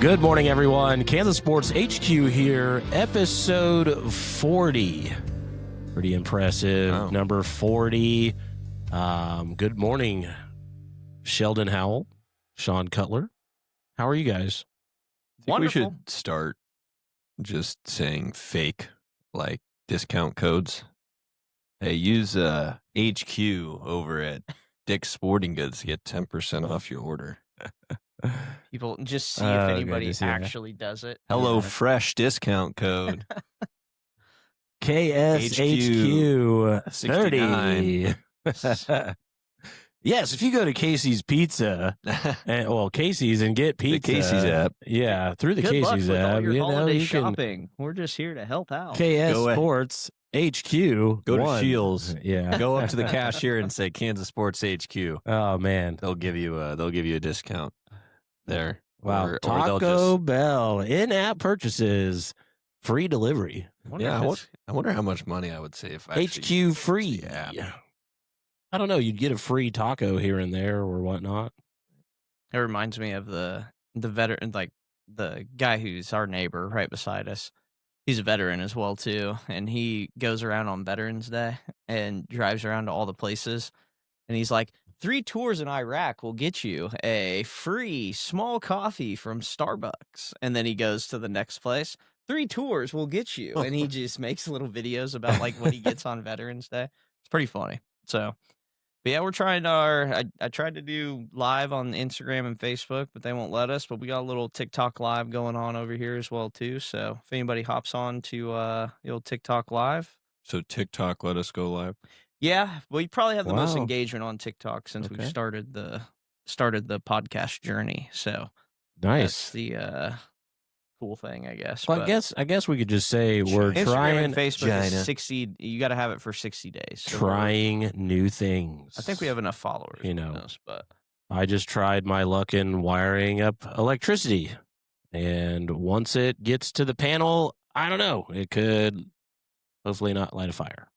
Good morning, everyone. Kansas Sports HQ here, episode 40. Pretty impressive. Wow. Number 40. Good morning, Sheldon Howell, Sean Cutler. How are you guys? I think we Wonderful. should start just saying fake, like discount codes. Hey, use HQ over at Dick's Sporting Goods to get 10% off your order. People just see if Oh, anybody good to see that. actually does it. Hello Yeah. Fresh discount code. KSHQ 30. 69. Yes, if you go to Casey's Pizza, Casey's and get The pizza. Casey's app. Yeah, through the Good luck Casey's with all app. your holiday you can shopping. We're just here to help out. KS Go ahead. Sports HQ. Go to 1. Shields. Yeah. Go up to the cashier and say Kansas Sports HQ. Oh man. They'll give you a discount there. Wow. Or they'll Taco Bell in-app purchases, free delivery. I wonder how much money I would save if I actually HQ used free. the app. I don't know. You'd get a free taco here and there or whatnot. It reminds me of the veteran, like the guy who's our neighbor right beside us. He's a veteran as well too, and he goes around on Veterans Day and drives around to all the places, and he's like, 3 tours in Iraq will get you a free small coffee from Starbucks. And then he goes to the next place. 3 tours will get you. And he just makes little videos about like what he gets on Veterans Day. It's pretty funny. So, but yeah, we're trying I tried to do live on Instagram and Facebook, but they won't let us. But we got a little TikTok live going on over here as well too. So if anybody hops on to the old TikTok live. So TikTok let us go live. Yeah, we probably have the most Wow. engagement on TikTok since Okay. we've started the podcast journey. So Nice. that's the cool thing, I guess. Well, But I guess we could just say we're Instagram trying and Facebook China. is 60. You got to have it for 60 days. So we're- trying new things. I think we have enough followers. You who know. knows, but I just tried my luck in wiring up electricity. And once it gets to the panel, I don't know. It could hopefully not light a fire.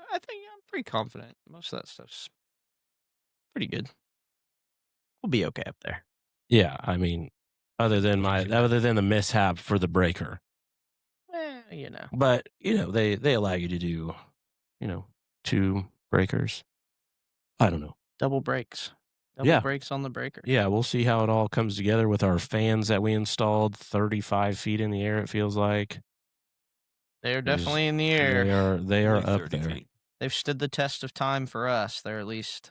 I think I'm pretty confident. Most of that stuff's pretty good. We'll be okay up there. Yeah, I mean, other than the mishap for the breaker. You know, But, they allow you to do, 2 breakers. I don't know. double brakes. Yeah. Brakes on the breaker. Yeah, we'll see how it all comes together with our fans that we installed 35 feet in the air, it feels like. They're definitely in the air. They are Only up 30 there. feet. They've stood the test of time for us. They're at least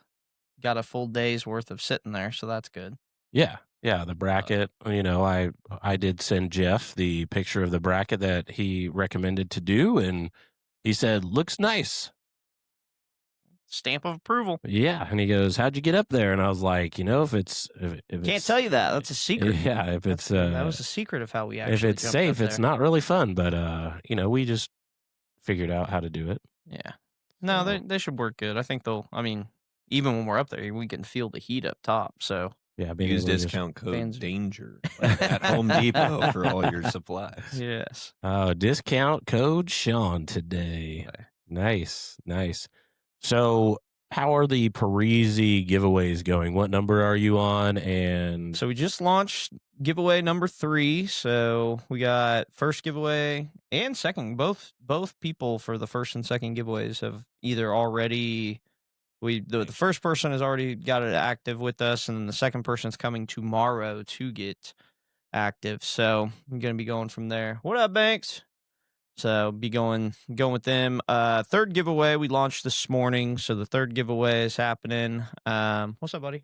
got a full day's worth of sitting there, so that's good. Yeah, the bracket, I did send Jeff the picture of the bracket that he recommended to do, and he said, looks nice. Stamp of approval. Yeah, and he goes, how'd you get up there? And I was like, if it's... If Can't tell you that. That's a secret. Yeah, if it's... that was a secret of how we actually if it's jumped safe, up it's there. not really fun, but, we just figured out how to do it. Yeah. No, So- they should work good. I think even when we're up there, we can feel the heat up top. So Yeah, being Use able to just- discount code fans- DANGER at Home Depot for all your supplies. yes. Discount code Sean today. Okay. Nice. So, how are the Parisi giveaways going? What number are you on? And So we just launched giveaway number 3. So we got first giveaway and second. Both people for the first and second giveaways have either already. The first person has already got it active with us, and then the second person's coming tomorrow to get active. So I'm gonna be going from there. What up, Banks? So be going with them. Third giveaway we launched this morning. So the third giveaway is happening. What's up, buddy?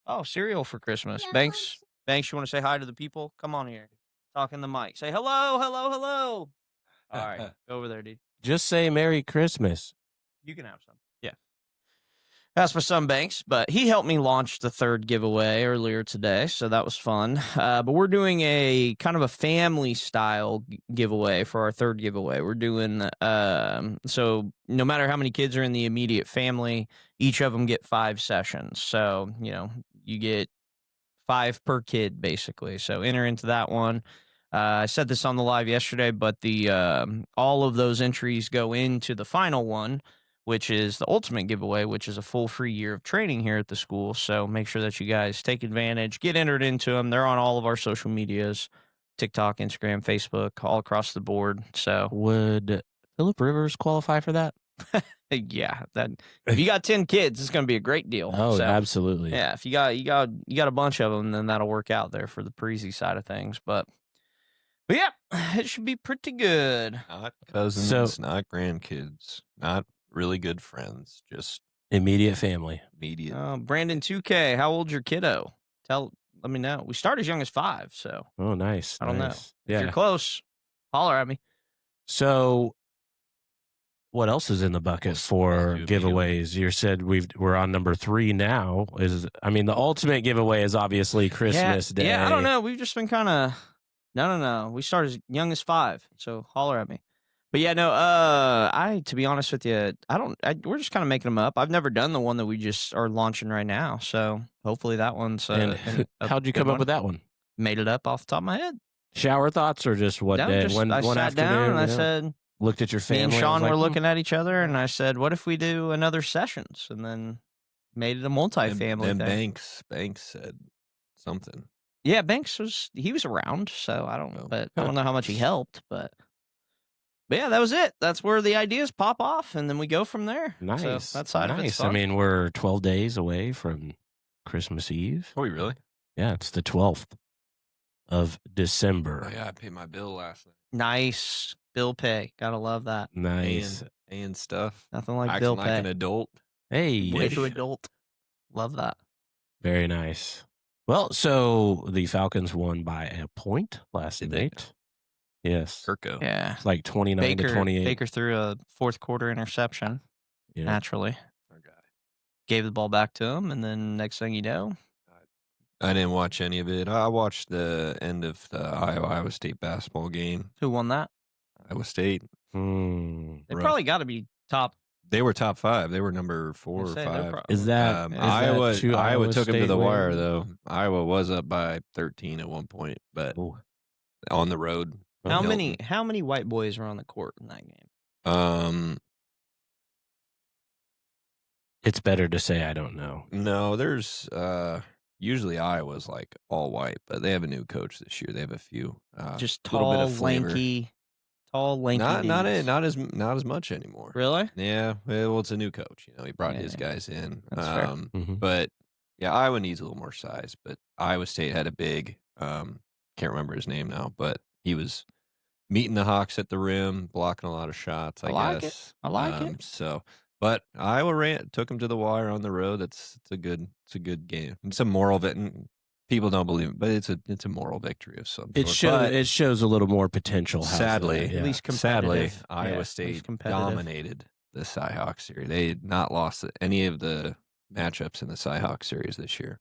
Oh, cereal for Christmas. Yeah, Banks, you want to say hi to the people? Come on here. Talk in the mic. Say hello. All right, go over there, dude. just say Merry Christmas. You can have some. Yeah. That's my son Banks, but he helped me launch the third giveaway earlier today, so that was fun. But we're doing a kind of a family style giveaway for our third giveaway. We're doing so no matter how many kids are in the immediate family, each of them get 5 sessions. So, you get 5 per kid basically. So enter into that one. I said this on the live yesterday, but the all of those entries go into the final one, which is the ultimate giveaway, which is a full free year of training here at the school. So make sure that you guys take advantage, get entered into them. They're on all of our social medias, TikTok, Instagram, Facebook, all across the board. So Would Philip Rivers qualify for that? yeah, that if you got 10 kids, it's going to be a great deal. Oh, So, absolutely. yeah, if you got a bunch of them, then that'll work out there for the Parisi side of things. But yeah, it should be pretty good. Not cousins, not grandkids, not really good friends, just Immediate family. immediate. Brandon 2K, how old's your kiddo? Let me know. We start as young as 5, so Oh, nice. I don't know. nice. If you're close, holler at me. So, what else is in the bucket Almost for do immediately. giveaways? You said we're on number 3 now. The ultimate giveaway is obviously Christmas Day. Yeah, I don't know. We've just been kind of no. We started as young as 5, so holler at me. But yeah, no. To be honest with you, we're just kind of making them up. I've never done the one that we just are launching right now, so hopefully that one's. And how'd you come up with that one? Made it up off the top of my head. Shower thoughts or just what No, day? just, one I sat afternoon, down and I said, looked at your me family. and and Sean was like, were looking at each other, and I said, "What if we do another sessions?" And then made it a multi-family Then thing. Banks said something. Yeah, Banks was around, so I don't know how much he helped, but yeah, that was it. That's where the ideas pop off, and then we go from there. Nice. So that side of it's I fun. mean, we're 12 days away from Christmas Eve. Are we really? Yeah, it's the 12th of December. Oh, yeah, I paid my bill last night. Nice bill pay. Gotta love that. Nice. And stuff. Nothing like Acting bill like pay. an adult. Hey. Way too adult. Love that. Very nice. Well, so the Falcons won by a point last Did they? night. Yes. Kirko. Yeah. It's like 29 to 28. Baker threw a fourth quarter interception. Yeah. Naturally. Our guy. Gave the ball back to him, and then next thing you know, I didn't watch any of it. I watched the end of the Iowa State basketball game. who won that? Iowa State. Hmm. They Rough. probably got to be top. They were top 5. They were number 4 or I'd say they're 5. probably- Is that is that Iowa two Iowa took him to State the wire wins? though. Iowa was up by 13 at one point, but Ooh. on the road. How Hilton. many white boys were on the court in that game? It's better to say I don't know. No, there's usually Iowa's like all white, but they have a new coach this year. They have a few Just little bit tall, of flavor. lanky Not dudes. as much anymore. Really? Yeah, well, it's a new coach. He brought his Yeah. guys in. That's fair. Mhm. But yeah, Iowa needs a little more size. But Iowa State had a big, can't remember his name now, but he was meeting the Hawks at the rim, blocking a lot of shots. I like it. guess. I like it. So, but Iowa took him to the wire on the road. It's a good game. It's a moral people don't believe it, but it's a moral victory of some It sort. But shows a little more potential. how's sadly, that? Yeah. At least sadly, competitive. Iowa Yeah, at State least competitive. dominated the Cyhawk series. They had not lost any of the matchups in the Cyhawk series this year.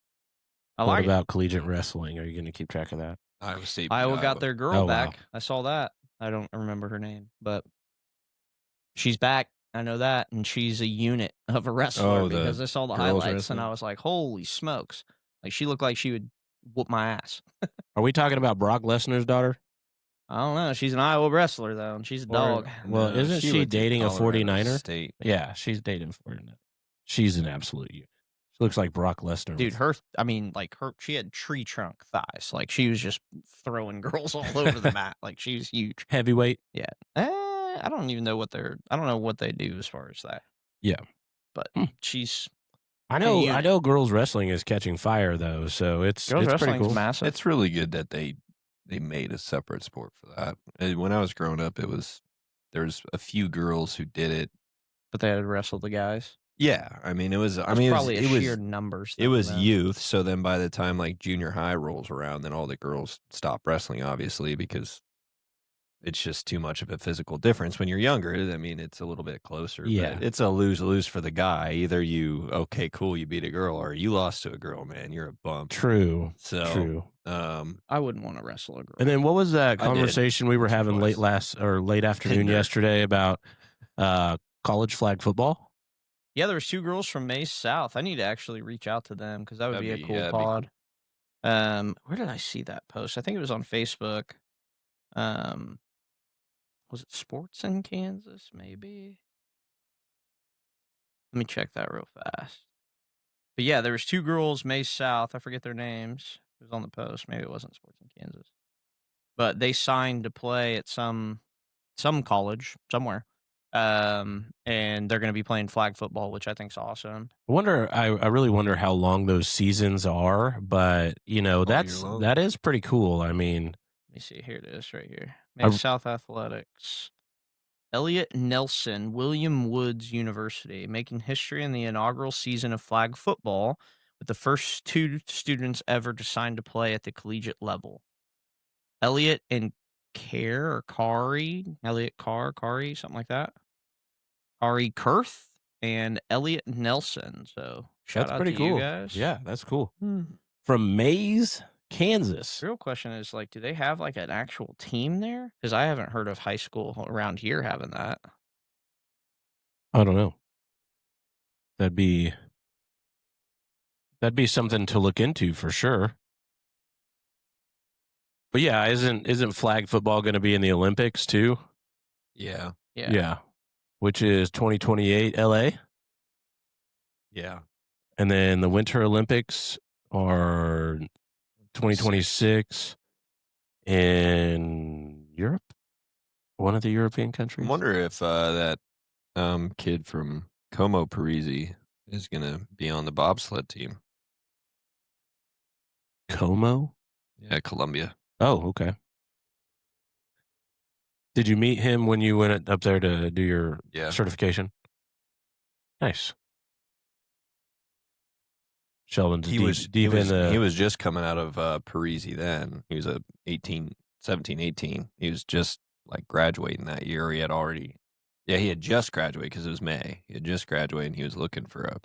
I What like it. about collegiate wrestling? Are you going to keep track of that? Iowa State. Iowa got their girl Oh, wow. back. I saw that. I don't remember her name, but she's back. I know that, and she's a unit of a wrestler Oh, the because I saw the girls highlights, and wrestling? I was like, "Holy smokes!" Like she looked like she would whoop my ass. Are we talking about Brock Lesnar's daughter? I don't know. She's an Iowa wrestler though, and she's a dog. Well, isn't she went to dating a Colorado 49er? State. Yeah, she's dating 49er. She's an absolute unit. She looks like Brock Lesnar. Dude, she had tree trunk thighs. Like she was just throwing girls all over the mat. Like she was huge. Heavyweight. I don't even know I don't know what they do as far as that. Yeah. But she's I know. unit. I know. Girls wrestling is catching fire though, so it's girls pretty wrestling's cool. massive. It's really good that they made a separate sport for that. And when I was growing up, there's a few girls who did it. But they had to wrestle the guys. Yeah, I mean it was. It's probably a sheer numbers. It was youth. So then by the time like junior high rolls around, then all the girls stop wrestling, obviously, because it's just too much of a physical difference when you're younger. I mean, it's a little bit closer. Yeah. But it's a lose-lose for the guy. Either you beat a girl, or you lost to a girl, man. You're a bump. True. So True. I wouldn't want to wrestle a girl. And then what was that I did. conversation we were having late afternoon Tinder. yesterday about college flag football? Yeah, there was 2 girls from Mays South. I need to actually reach out to them because that would be a cool that'd be pod. Where did I see that post? I think it was on Facebook. Was it Sports in Kansas? Maybe. Let me check that real fast. But yeah, there was 2 girls, May South. I forget their names. It was on the post. Maybe it wasn't Sports in Kansas. But they signed to play at some college somewhere. And they're going to be playing flag football, which I think's awesome. I really wonder how long those seasons are, but that is pretty cool. I mean, Let me see. Here it is right here. I- South Athletics. Elliot Nelson, William Woods University, making history in the inaugural season of flag football with the first 2 students ever to sign to play at the collegiate level. Elliot and Elliot Kari, something like that. Ari Kurth and Elliot Nelson. So shout that's out pretty to cool. you guys. Yeah, that's cool. From Mays, Kansas. The real question is, like, do they have like an actual team there? Because I haven't heard of high school around here having that. I don't know. That'd be something to look into for sure. But yeah, isn't flag football going to be in the Olympics too? Yeah. Yeah. Which is 2028 LA. Yeah. And then the Winter Olympics are 2026 in Europe, one of the European I countries. wonder if that kid from Como, Parisi, is going to be on the bobsled team. Como? Yeah, Colombia. Oh, okay. Did you meet him when you went up there to do your certification? Nice. Sheldon's He deep in the... He was just coming out of Parisi then. He was 17, 18. He was just like graduating that year. He had just graduated because it was May. He had just graduated and he was looking for a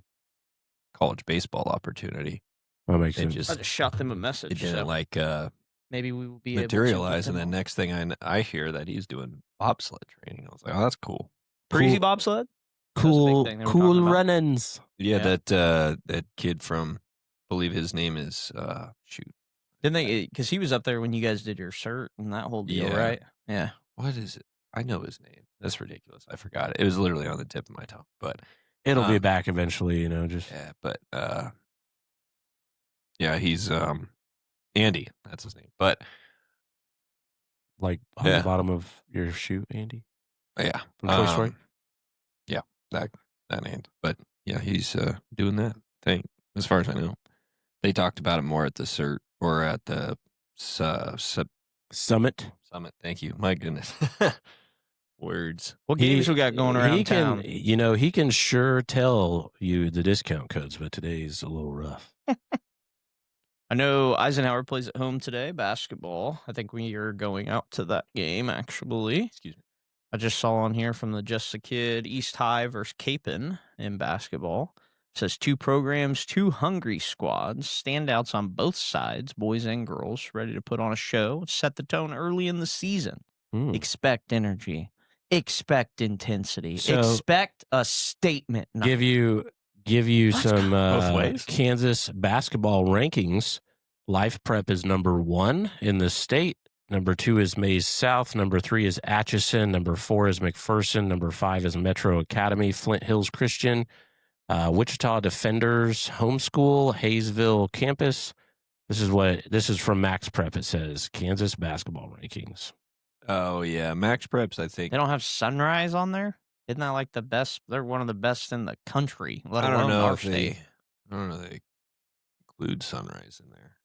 college baseball opportunity. That makes sense. I just shot them a message. It didn't maybe we will be materialize, able to and the next thing I hear that he's doing bobsled training. I was like, oh, that's cool. Parisi bobsled. Cool run-ins. Yeah, that kid from, I believe his name is Didn't they? Because he was up there when you guys did your cert and that whole deal, right? Yeah. What is it? I know his name. That's ridiculous. I forgot it. It was literally on the tip of my tongue, but it'll be back eventually. He's Andy. That's his name. But like on the bottom of your shoe, Andy. Yeah, from Toy Story. Yeah, that Andy. But yeah, he's doing that thing. As far as I know, they talked about it more at the cert or at the summit. Thank you. My goodness. Words. What games we got going around town? He can sure tell you the discount codes, but today's a little rough. I know Eisenhower plays at home today, basketball. I think we are going out to that game, actually. Excuse me. I just saw on here from the Just a Kid, East High versus Capon in basketball. It says 2 programs, 2 hungry squads, standouts on both sides, boys and girls, ready to put on a show, set the tone early in the season. Expect energy. Expect intensity. Expect a statement night. Give you some Kansas basketball rankings. Life Prep is number 1 in the state. Number 2 is Mays South. Number 3 is Atchison. Number 4 is McPherson. Number 5 is Metro Academy. Flint Hills Christian. Wichita Defenders Homeschool. Hayesville Campus. This is from Max Prep. It says Kansas basketball rankings. Oh yeah, Max Preps. I think they don't have Sunrise on there. Isn't that like the best? They're one of the best in the country. Let alone our state. I don't know if they include Sunrise in there.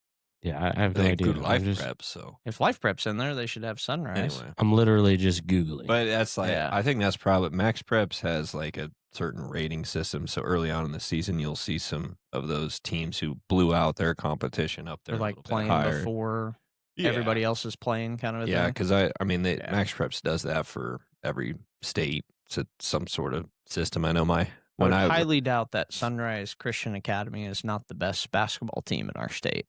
Yeah, I have no idea. Life Prep, so if Life Prep's in there, they should have Sunrise. Anyway. I'm literally just Googling. But that's I think that's probably Max Preps has like a certain rating system. So early on in the season, you'll see some of those teams who blew out their competition up there. They're like playing before everybody else is playing, kind of a thing. Because Max Preps does that for every state. It's some sort of system. I know I highly doubt that Sunrise Christian Academy is not the best basketball team in our state.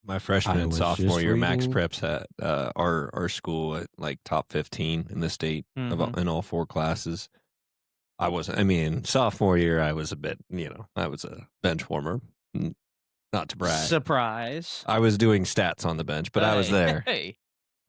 My freshman and sophomore year, Max Preps at our school at like top 15 in the state in all 4 classes. I wasn't. I mean, sophomore year, I was a bit. I was a bench warmer. Not to brag. Surprise! I was doing stats on the bench, but I was there. Hey,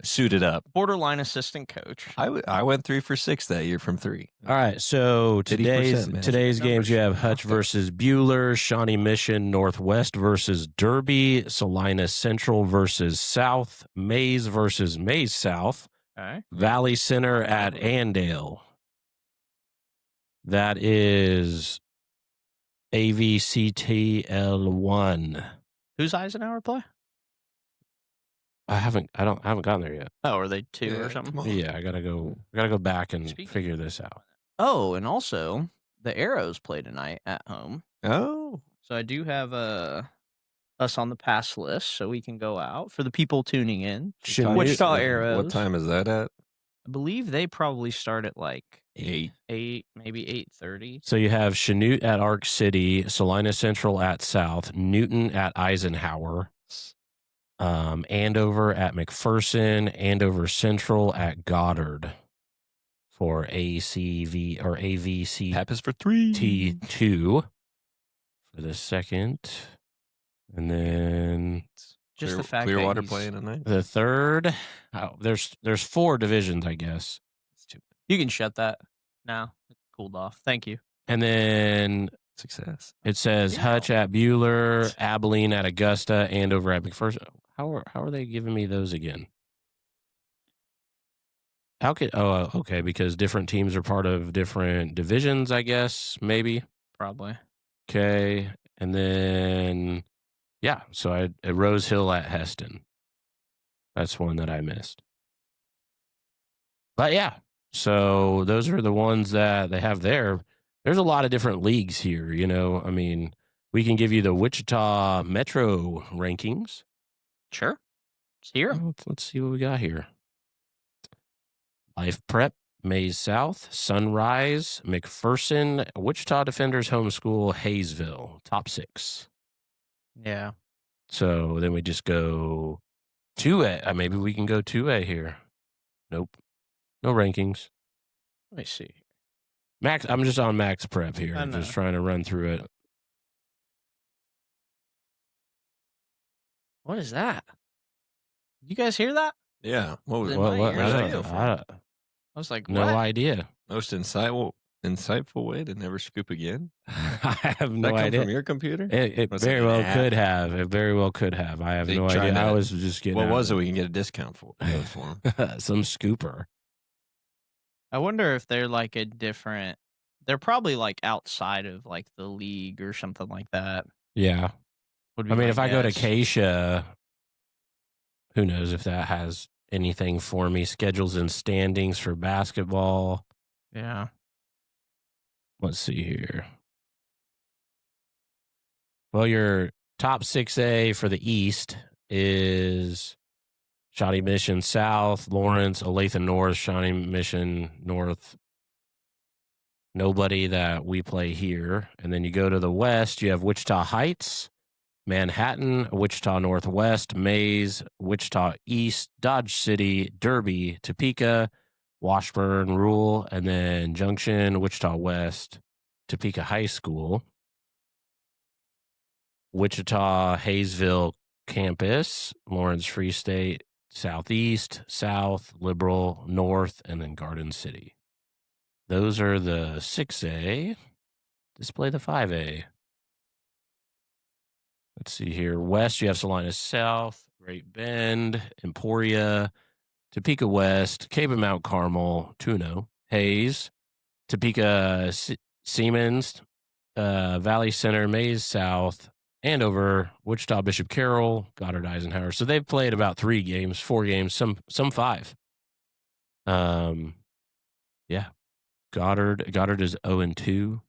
Suited up. Borderline assistant coach. I went 3 for 6 that year from 3. All right, so 80%, today's games, you have Hutch versus Bueller, Shawnee Mission Northwest versus Derby, Salinas Central versus South, Mays versus Mays South, Valley Center at Andale. That is AVCTL1. Who's Eisenhower play? I haven't gotten there yet. Oh, are they 2 or something? Yeah, I gotta go back and figure this out. Oh, and also the Arrows play tonight at home. Oh, so I do have us on the pass list, so we can go out for the people tuning in. Wichita Arrows. What time is that at? I believe they probably start at like 8, maybe 8:30. So you have Chanute at Arc City, Salinas Central at South, Newton at Eisenhower, Andover at McPherson, Andover Central at Goddard for ACV or AVC. Pappas for 3. T2 for the second. And then just the fact Clearwater that playing tonight. the third. Oh, there's 4 divisions, I guess. You can shut that now. It cooled off. Thank you. And then Success. it says Hutch at Bueller, Abilene at Augusta, Andover at McPherson. How are they giving me those again? Okay, because different teams are part of different divisions, I guess, maybe. Probably. Okay, and then yeah, so I at Rose Hill at Heston. That's one that I missed. But yeah, so those are the ones that they have there. There's a lot of different leagues here, you know. I mean, we can give you the Wichita Metro rankings. Sure. It's here. Let's see what we got here. Life Prep, Mays South, Sunrise, McPherson, Wichita Defenders Homeschool, Hayesville, top 6. Yeah. So then we just go 2A. Maybe we can go 2A here. Nope. No rankings. Let me see. Max, I'm just on Max Prep here. I'm just trying to run through it. What is that? You guys hear that? Yeah. What was I was like, no what? idea. Most insightful way to never scoop again? I have no that come idea. From your computer? It very well could have. It very well could have. I have no idea. I was just getting. What was it? We can get a discount for them. Some scooper. I wonder if they're like a different. They're probably like outside of like the league or something like that. Yeah. I mean, if I go to Acacia, who knows if that has anything for me? Schedules and standings for basketball. Yeah. Let's see here. Well, your top 6A for the East is Shawnee Mission South, Lawrence, Olathe North, Shawnee Mission North. Nobody that we play here. And then you go to the West, you have Wichita Heights, Manhattan, Wichita Northwest, Mays, Wichita East, Dodge City, Derby, Topeka, Washburn, Rural, and then Junction, Wichita West, Topeka High School, Wichita, Hayesville Campus, Lawrence Free State, Southeast, South, Liberal, North, and then Garden City. Those are the 6A. Display the 5A. Let's see here. West, you have Salinas South, Great Bend, Emporia, Topeka West, Cape and Mount Carmel, Tuno, Hayes, Topeka Siemens, Valley Center, Mays South, Andover, Wichita Bishop Carroll, Goddard Eisenhower. So they've played about 4 games, some 5. Yeah. Goddard is 0-2.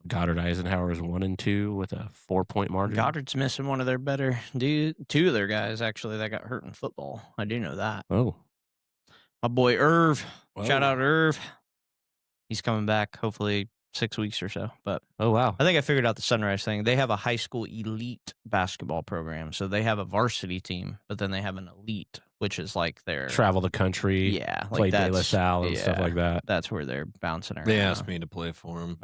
Goddard Eisenhower is 1-2 with a 4-point margin. Goddard's missing one of their better 2 of their guys actually that got hurt in football. I do know that. Oh. My boy Irv. Whoa. Shout out Irv. He's coming back hopefully 6 weeks or so. But oh wow. I think I figured out the Sunrise thing. They have a high school elite basketball program. So they have a varsity team, but then they have an elite, which is like their travel the country. Yeah. Play De La Salle and stuff like that. That's where they're bouncing around. They asked me to play for them.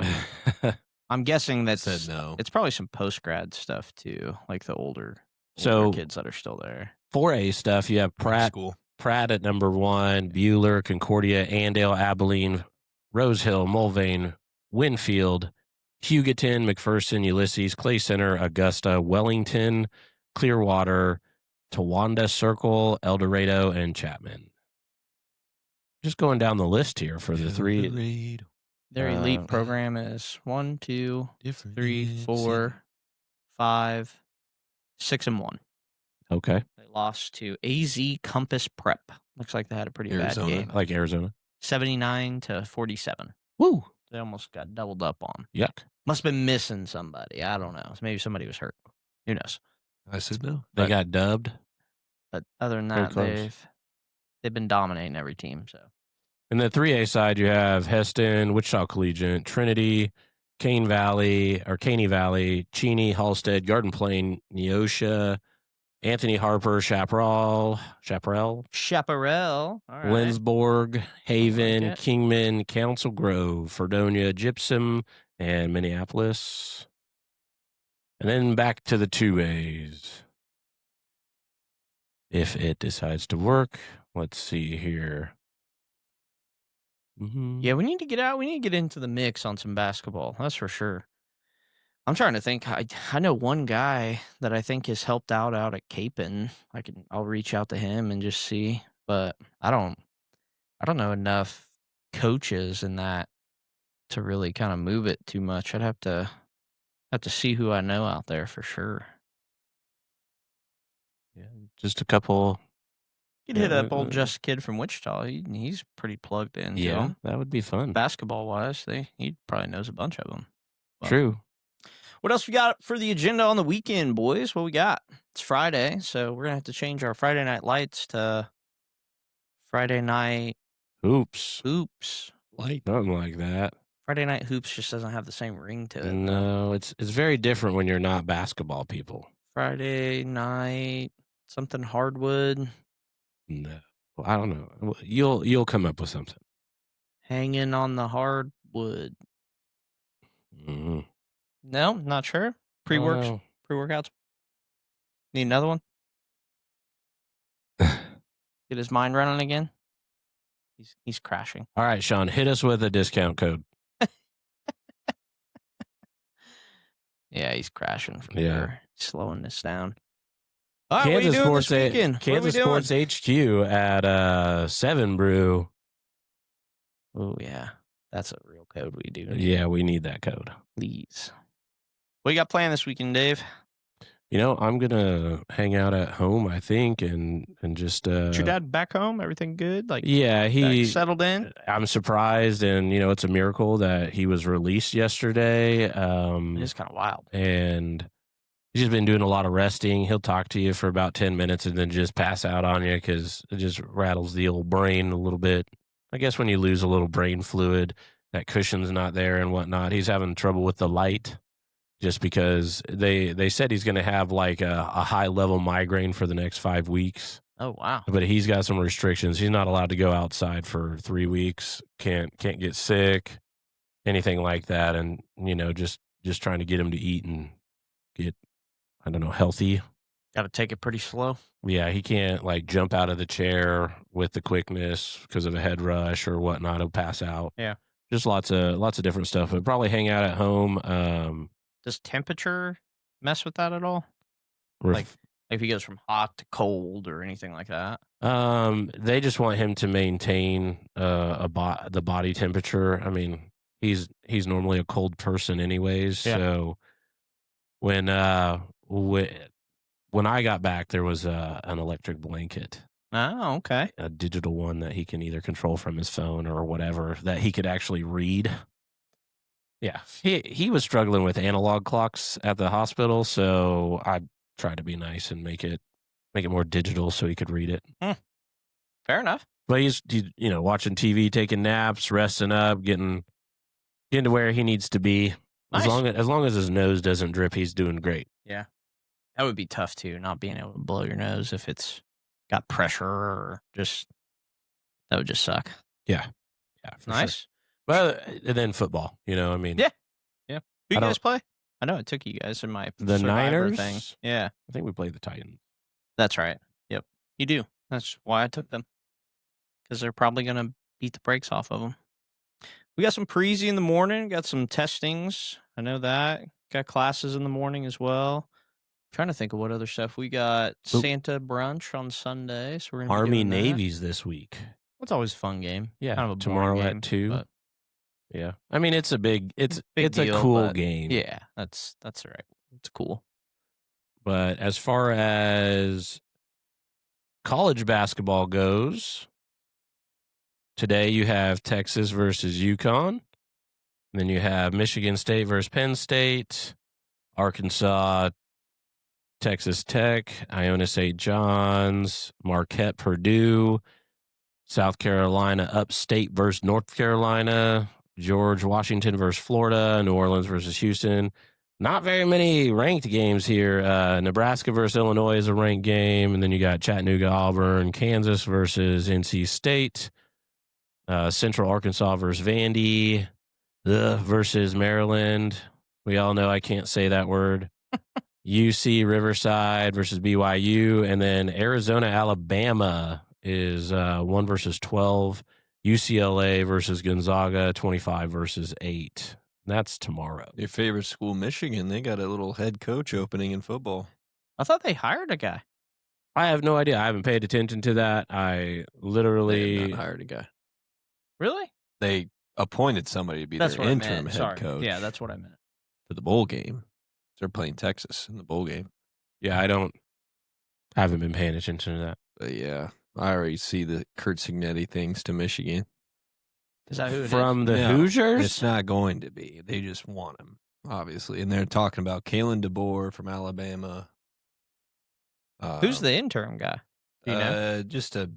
I'm guessing that's said no. It's probably some post grad stuff too, like the older so kids that are still there. 4A stuff, you have Pratt, School. Pratt at number 1, Bueller, Concordia, Andale, Abilene, Rosehill, Mulvane, Winfield, Hugoton, McPherson, Ulysses, Clay Center, Augusta, Wellington, Clearwater, Towanda Circle, El Dorado, and Chapman. Just going down the list here for the three. Their elite program is 1, 2, 3, 4, 5, 6, and 1. Okay. They lost to AZ Compass Prep. Looks like they had a pretty bad game. Like Arizona. 79-47. Woo. They almost got doubled up on. Yuck. Must have been missing somebody. I don't know. Maybe somebody was hurt. Who knows? I said no. They got dubbed. But other than that, they've been dominating every team. So. In the 3A side, you have Heston, Wichita Collegiate, Trinity, Caney Valley, Cheney, Halstead, Garden Plain, Neosha, Anthony Harper, Chaparral, All right. Lindsborg, Haven, Kingman, Council Grove, Fredonia, Gypsum, and Minneapolis. And then back to the 2As. If it decides to work, let's see here. Mm-hmm. Yeah, we need to get out. We need to get into the mix on some basketball. That's for sure. I'm trying to think. I know one guy that I think has helped out at Capon. I'll reach out to him and just see. But I don't know enough coaches in that to really kind of move it too much. I'd have to see who I know out there for sure. Yeah, just a couple. You'd hit up old Just Kid from Wichita. He's pretty plugged in. Yeah, that would be fun. Basketball wise, he probably knows a bunch of them. Well, true. What else we got for the agenda on the weekend, boys? What we got? It's Friday, so we're gonna have to change our Friday night lights to Friday night hoops. Like something like that. Friday night hoops just doesn't have the same ring to it. No, it's very different when you're not basketball people. Friday night something hardwood. No, well, I don't know. You'll come up with something. Hanging on the hardwood. Mm-hmm. No, not sure. Pre-workouts. Need another one. Get his mind running again. He's crashing. All right, Sean, hit us with a discount code. Yeah, he's crashing for sure. Slowing this down. All right, Kansas Sports HQ at 7 Brew. Oh yeah, that's a real code we do need. Yeah, we need that code, please. What you got planned this weekend, Dave? I'm gonna hang out at home, I think, and just. Is your dad back home? Everything good? Yeah, he settled in. I'm surprised, and it's a miracle that he was released yesterday. It's kind of wild, and he's just been doing a lot of resting. He'll talk to you for about 10 minutes and then just pass out on you because it just rattles the old brain a little bit. I guess when you lose a little brain fluid, that cushion's not there and whatnot. He's having trouble with the light just because they said he's going to have like a high level migraine for the next 5 weeks. Oh, wow. But he's got some restrictions. He's not allowed to go outside for 3 weeks. Can't get sick, anything like that. And, just trying to get him to eat and get, healthy. Got to take it pretty slow. Yeah, he can't jump out of the chair with the quickness because of a head rush or whatnot. He'll pass out. Yeah, just lots of different stuff. But probably hang out at home. Does temperature mess with that at all? Like if he goes from hot to cold or anything like that? They just want him to maintain the body temperature. I mean, he's normally a cold person anyways. Yeah. So when I got back, there was an electric blanket. Oh, okay. A digital one that he can either control from his phone or whatever that he could actually read. Yeah, he was struggling with analog clocks at the hospital, so I tried to be nice and make it more digital so he could read it. Fair enough. But he's watching TV, taking naps, resting up, getting to where he needs to be. Nice. As long as his nose doesn't drip, he's doing great. Yeah. That would be tough too, not being able to blow your nose if it's got pressure or that would just suck. Yeah. Nice. Sure. Well, and then football, Yeah. Who you guys play? I know I took you guys in my the Niners thing. Yeah. I think we played the Titans. That's right. Yep. You do. That's why I took them, because they're probably going to beat the brakes off of them. We got some Parisi in the morning. Got some testings. I know that. Got classes in the morning as well. Trying to think of what other stuff. We got Santa brunch on Sunday. So we're going to Army be doing Navy's this week. It's always a fun game. Yeah, kind of a tomorrow game, at 2. But yeah, I mean it's a big deal, a cool game. Yeah, that's right. It's cool. But as far as college basketball goes, today you have Texas versus UConn. And then you have Michigan State versus Penn State, Arkansas, Texas Tech, Iona St. John's, Marquette, Purdue, South Carolina Upstate versus North Carolina, George Washington versus Florida, New Orleans versus Houston. Not very many ranked games here. Nebraska versus Illinois is a ranked game. And then you got Chattanooga, Auburn, Kansas versus NC State, Central Arkansas versus Vandy, versus Maryland. We all know I can't say that word. UC Riverside versus BYU. And then Arizona, Alabama is 1 versus 12. UCLA versus Gonzaga, 25 versus 8. That's tomorrow. Your favorite school, Michigan, they got a little head coach opening in football. I thought they hired a guy. I have no idea. I haven't paid attention to that. I literally They have not hired a guy. Really? They appointed somebody to be their interim head coach. Yeah, that's what I meant. For the bowl game. They're playing Texas in the bowl game. Yeah, I haven't been paying attention to that. But yeah, I already see the Kurt Signetti things to Michigan. Is that who it From is? the Hoosiers? It's not going to be. They just want him, obviously. And they're talking about Kalen DeBoer from Alabama. Who's the interim guy? Do you know?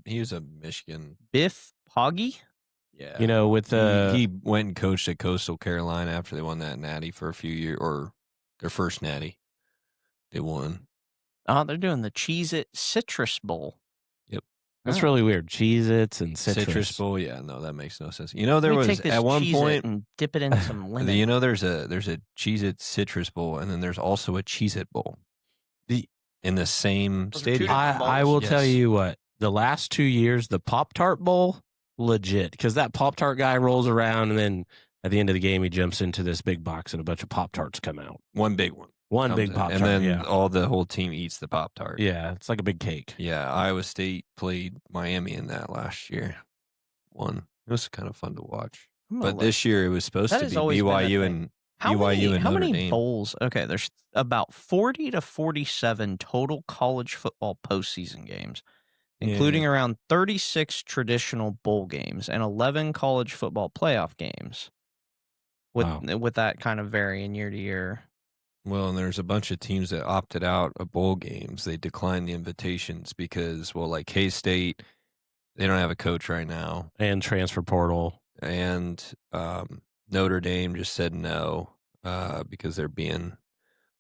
He was a Michigan. Biff Poggi? Yeah. You know, with the he went and coached at Coastal Carolina after they won that natty for a few years, or their first natty. They won. Oh, they're doing the Cheez-It Citrus Bowl. Yep. That's really weird. Cheez-Its and Citrus Bowl, yeah, no, that makes no sense. You know, there was take this at one Cheez-It point and dip it in some lemon. You know, there's a Cheez-It Citrus Bowl, and then there's also a Cheez-It Bowl. In the same stadium. I will tell you what, the last 2 years, the Pop-Tart Bowl, legit. Because that Pop-Tart guy rolls around, and then at the end of the game, he jumps into this big box, and a bunch of Pop-Tarts come out. One big one. One big Pop-Tart, and then the whole team eats the Pop-Tart. Yeah, it's like a big cake. Yeah, Iowa State played Miami in that last year. Won. It was kind of fun to watch. But this year it was supposed to be BYU and BYU and Notre Dame. How many bowls? Okay, there's about 40 to 47 total college football postseason games, including around 36 traditional bowl games and 11 college football playoff games. With that kind of varying year to year. Well, and there's a bunch of teams that opted out of bowl games. They declined the invitations because, like K-State, they don't have a coach right now. And transfer portal. And Notre Dame just said no because they're being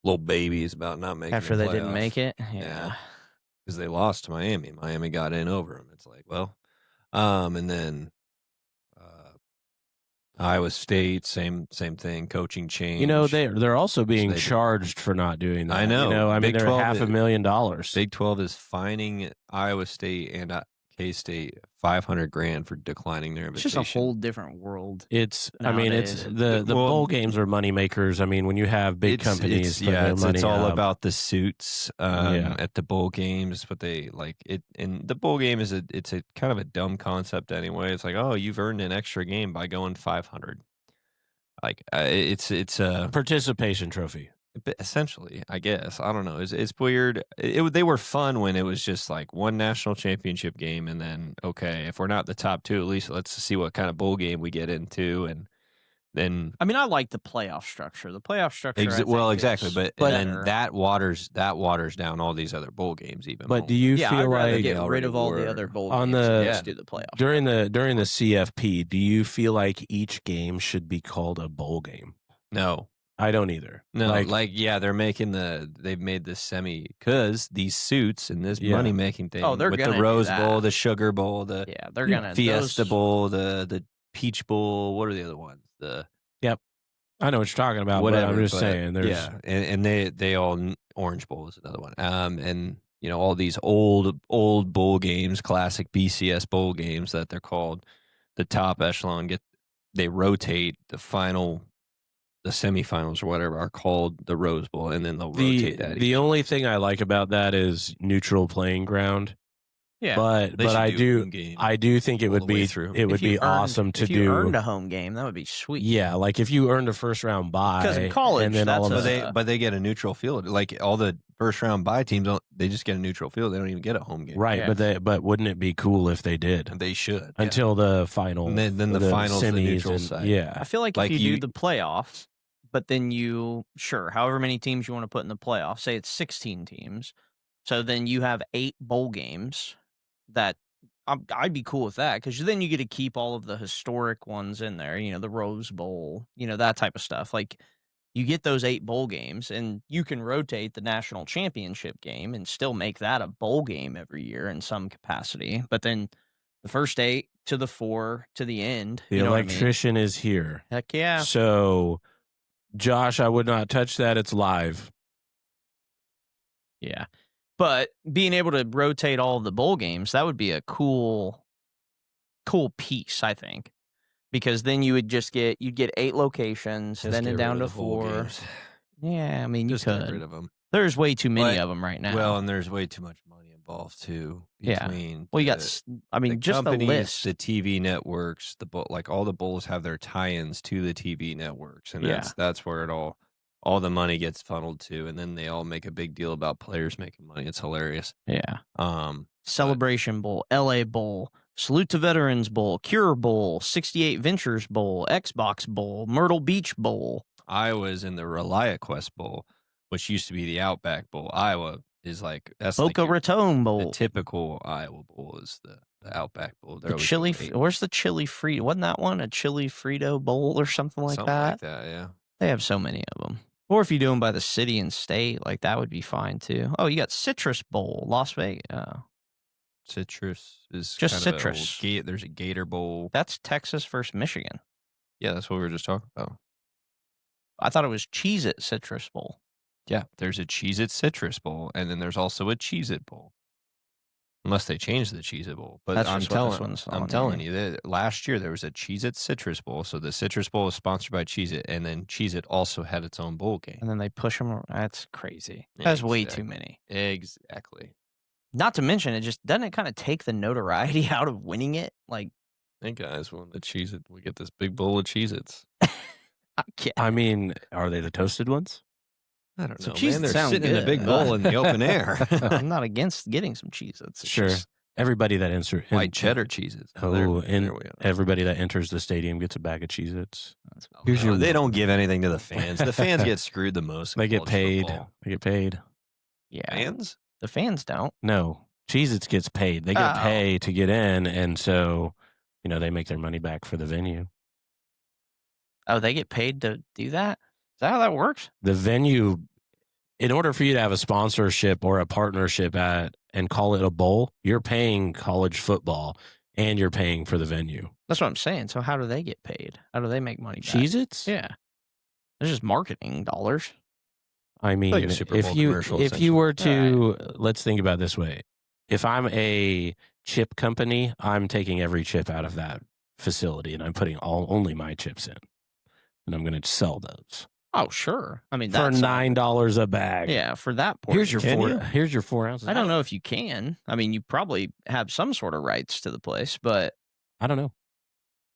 little babies about not making After the they didn't make it? Yeah. Because they lost to Miami. Miami got in over them. It's like, well. And then Iowa State, same thing. Coaching change. You know, they're also being charged for not doing that. I know. You know, I mean, they're $500,000. Big 12 is fining Iowa State and K-State $500,000 for declining their invitation. It's just a whole different world. It's the bowl games are money makers. I mean, when you have big companies, it's all about the suits at the bowl games. But they like it, and the bowl game is it's a kind of a dumb concept anyway. It's like, oh, you've earned an extra game by going 500. Like it's a participation trophy. Essentially, I guess. I don't know. It's weird. They were fun when it was just like one national championship game, and then okay, if we're not the top two, at least let's see what kind of bowl game we get into, and then. I mean, I like the playoff structure. The playoff structure. Exactly, but then that waters down all these other bowl games even. But do you feel like get rid of all the other bowl games and do the playoff during the CFP? Do you feel like each game should be called a bowl game? No. I don't either. No, they're they've made this semi because these suits and this money making thing with the Rose Bowl, the Sugar Bowl, the they're gonna Fiesta Bowl, the Peach Bowl. What are the other ones? I know what you're talking about. Whatever, but I'm just saying. There's and they all Orange Bowl is another one. And all these old bowl games, classic BCS bowl games that they're called, the top echelon they rotate the semifinals or whatever are called the Rose Bowl, and then they'll rotate that. The only thing I like about that is neutral playing ground. Yeah, but I do think it would be awesome to do. If you earned a home game, that would be sweet. Yeah, like if you earned a first round bye, because in college, and then but they get a neutral field. Like all the first round bye teams, they just get a neutral field. They don't even get a home game. Right, yeah. but wouldn't it be cool if they did? They should until the final. And then the finals, the neutral side. Yeah, I feel like if you do the playoffs, but then however many teams you want to put in the playoffs, say it's 16 teams, so then you have 8 bowl games. That I'd be cool with that because then you get to keep all of the historic ones in there, the Rose Bowl, that type of stuff. Like you get those 8 bowl games and you can rotate the national championship game and still make that a bowl game every year in some capacity. But then the first 8 to the 4 to the end. The electrician is here. Heck yeah. So, Josh, I would not touch that. It's live. Yeah. But being able to rotate all of the bowl games, that would be a cool piece, I think. Because then you'd get 8 locations, then down to 4. Yeah, I mean, just you could. Get rid of them. There's way too many of them right now. Well, and there's way too much money involved too. Well, you got, just the list. The TV networks, all the bowls have their tie-ins to the TV networks, and that's where it all the money gets funneled to, and then they all make a big deal about players making money. It's hilarious. Yeah. Celebration Bowl, LA Bowl, Salute to Veterans Bowl, Cure Bowl, 68 Ventures Bowl, Xbox Bowl, Myrtle Beach Bowl. Iowa's in the ReliaQuest Bowl, which used to be the Outback Bowl. Iowa is that's Boca Raton Bowl. The typical Iowa Bowl is the Outback Bowl. Where's the chili Frito? Wasn't that one a chili Frito Bowl or something like that? Something like that, yeah. They have so many of them. Or if you do them by the city and state, that would be fine too. Oh, you got Citrus Bowl, Las Vegas. Citrus is just citrus. There's a Gator Bowl. That's Texas versus Michigan. Yeah, that's what we were just talking about. I thought it was Cheez-It Citrus Bowl. Yeah, there's a Cheez-It Citrus Bowl, and then there's also a Cheez-It Bowl. Unless they changed the Cheez-It Bowl. But I'm telling you that last year there was a Cheez-It Citrus Bowl. So the Citrus Bowl was sponsored by Cheez-It, and then Cheez-It also had its own bowl game. And then they push them. That's crazy. That's way too many. Exactly. Not to mention, doesn't it kind of take the notoriety out of winning it? Hey guys, when the Cheez-It, we get this big bowl of Cheez-Its. I mean, are they the toasted ones? I don't know, man. They're sitting in a big bowl in the open air. I'm not against getting some Cheez-Its. Sure. Everybody that enters white cheddar Cheez-Its. Everybody that enters the stadium gets a bag of Cheez-Its. They don't give anything to the fans. The fans get screwed the most. They get paid. They get paid. Yeah. Fans? The fans don't. No. Cheez-Its gets paid. They get paid to get in, and so, they make their money back for the venue. Oh, they get paid to do that? Is that how that works? The venue, in order for you to have a sponsorship or a partnership and call it a bowl, you're paying college football and you're paying for the venue. That's what I'm saying. So how do they get paid? How do they make money back? Cheez-Its? Yeah. It's just marketing dollars. I mean, if you were to, let's think about it this way. If I'm a chip company, I'm taking every chip out of that facility and I'm putting only my chips in. And I'm going to sell those. Oh, sure. I mean, for $9 a bag. Yeah, for that portion. Here's your 4 ounces. I don't know if you can. I mean, you probably have some sort of rights to the place, but I don't know.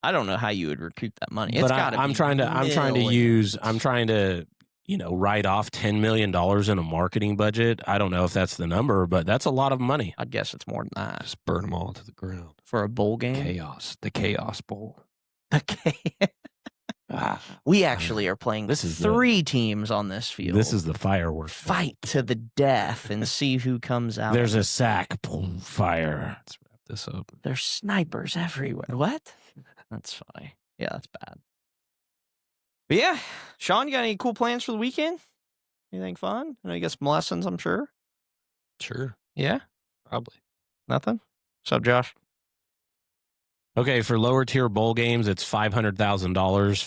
I don't know how you would recoup that money. But I'm trying to write off $10 million in a marketing budget. I don't know if that's the number, but that's a lot of money. I'd guess it's more than that. Just burn them all to the ground for a bowl game. The Chaos Bowl. We actually are playing 3 teams on this field. This is the fireworks. Fight to the death and see who comes out. There's a sack. Boom, fire. Let's wrap this up. There's snipers everywhere. What? That's funny. Yeah, that's bad. But yeah, Sean, you got any cool plans for the weekend? Anything fun? I know you got some lessons, I'm sure. Sure. Yeah? Probably. Nothing? What's up, Josh? Okay, for lower tier bowl games, it's $500,000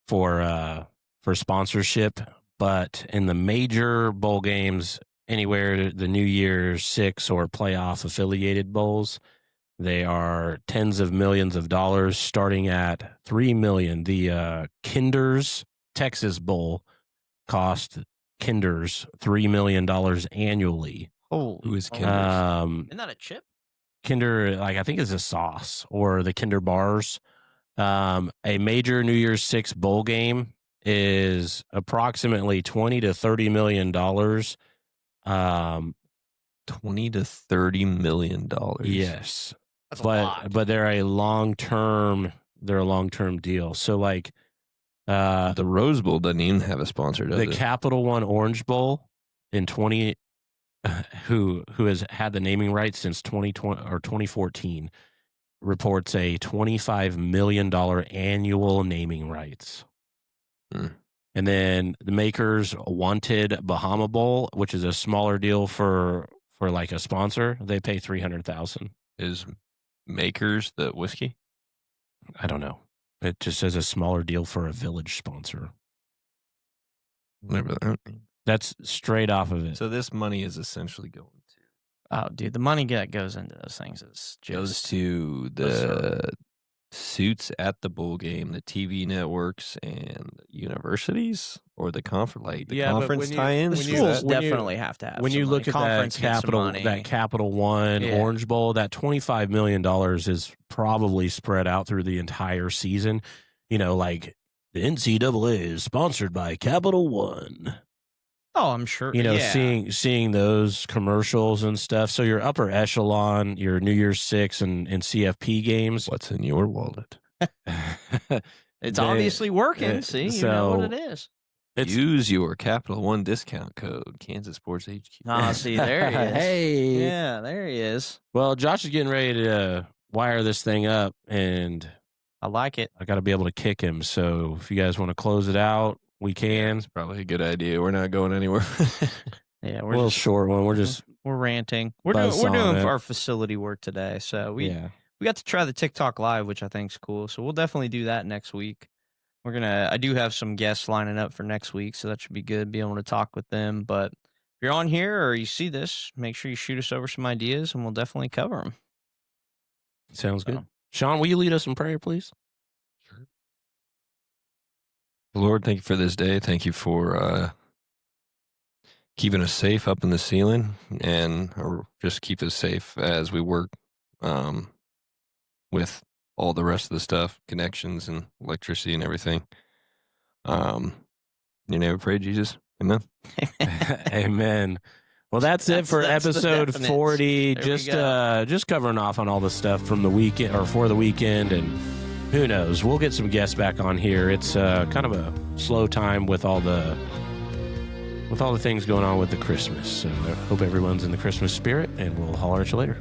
for sponsorship. But in the major bowl games anywhere to the New Year's Six or playoff affiliated bowls. They are tens of millions of dollars, starting at $3 million. The Kinder's Texas Bowl cost Kinder's $3 million annually. Oh, who is Kinder's? Isn't that a chip? Kinder, I think it's a sauce, or the Kinder bars. A major New Year's Six bowl game is approximately $20 to $30 million. $20 to $30 million. Yes. That's a lot. But they're a long-term deal. So the Rose Bowl doesn't even have a sponsor, does the it? Capital One Orange Bowl in who has had the naming rights since 2020 or 2014 reports a $25 million annual naming rights. And then the Makers wanted Bahama Bowl, which is a smaller deal for like a sponsor. They pay $300,000. Is Makers the whiskey? I don't know. It just says a smaller deal for a Village sponsor. Whatever that means. That's straight off of it. So this money is essentially going to. Oh, dude, the money that goes into those things is just Goes to the suits at the bowl game, the TV networks, and universities, or the conference, conference tie-ins. The schools definitely have to have. When you look at that Capital One Orange Bowl, that $25 million is probably spread out through the entire season. Like the NCAA is sponsored by Capital One. Oh, I'm sure. Seeing those commercials and stuff. So your upper echelon, your New Year's Six and CFP games. What's in your wallet? It's obviously working. See, you know what it is. Use your Capital One discount code, Kansas Sports HQ. Ah, see, there he is. Hey. Yeah, there he is. Well, Josh is getting ready to wire this thing up, and I like it. I got to be able to kick him. So if you guys want to close it out, we can. It's probably a good idea. We're not going anywhere. Yeah, we're a little short one. We're ranting. We're doing our facility work today. So we got to try the TikTok live, which I think is cool. So we'll definitely do that next week. I do have some guests lining up for next week, so that should be good, be able to talk with them. But if you're on here or you see this, make sure you shoot us over some ideas, and we'll definitely cover them. Sounds good. Sean, will you lead us in prayer, please? Sure. Lord, thank you for this day. Thank you for keeping us safe up in the ceiling, or just keep us safe as we work with all the rest of the stuff, connections and electricity and everything. In your name we pray, Jesus. Amen. Amen. Well, that's it for episode 40. Just covering off on all the stuff from the weekend or for the weekend, and who knows? We'll get some guests back on here. It's kind of a slow time with all the things going on with the Christmas. So I hope everyone's in the Christmas spirit, and we'll holler at you later.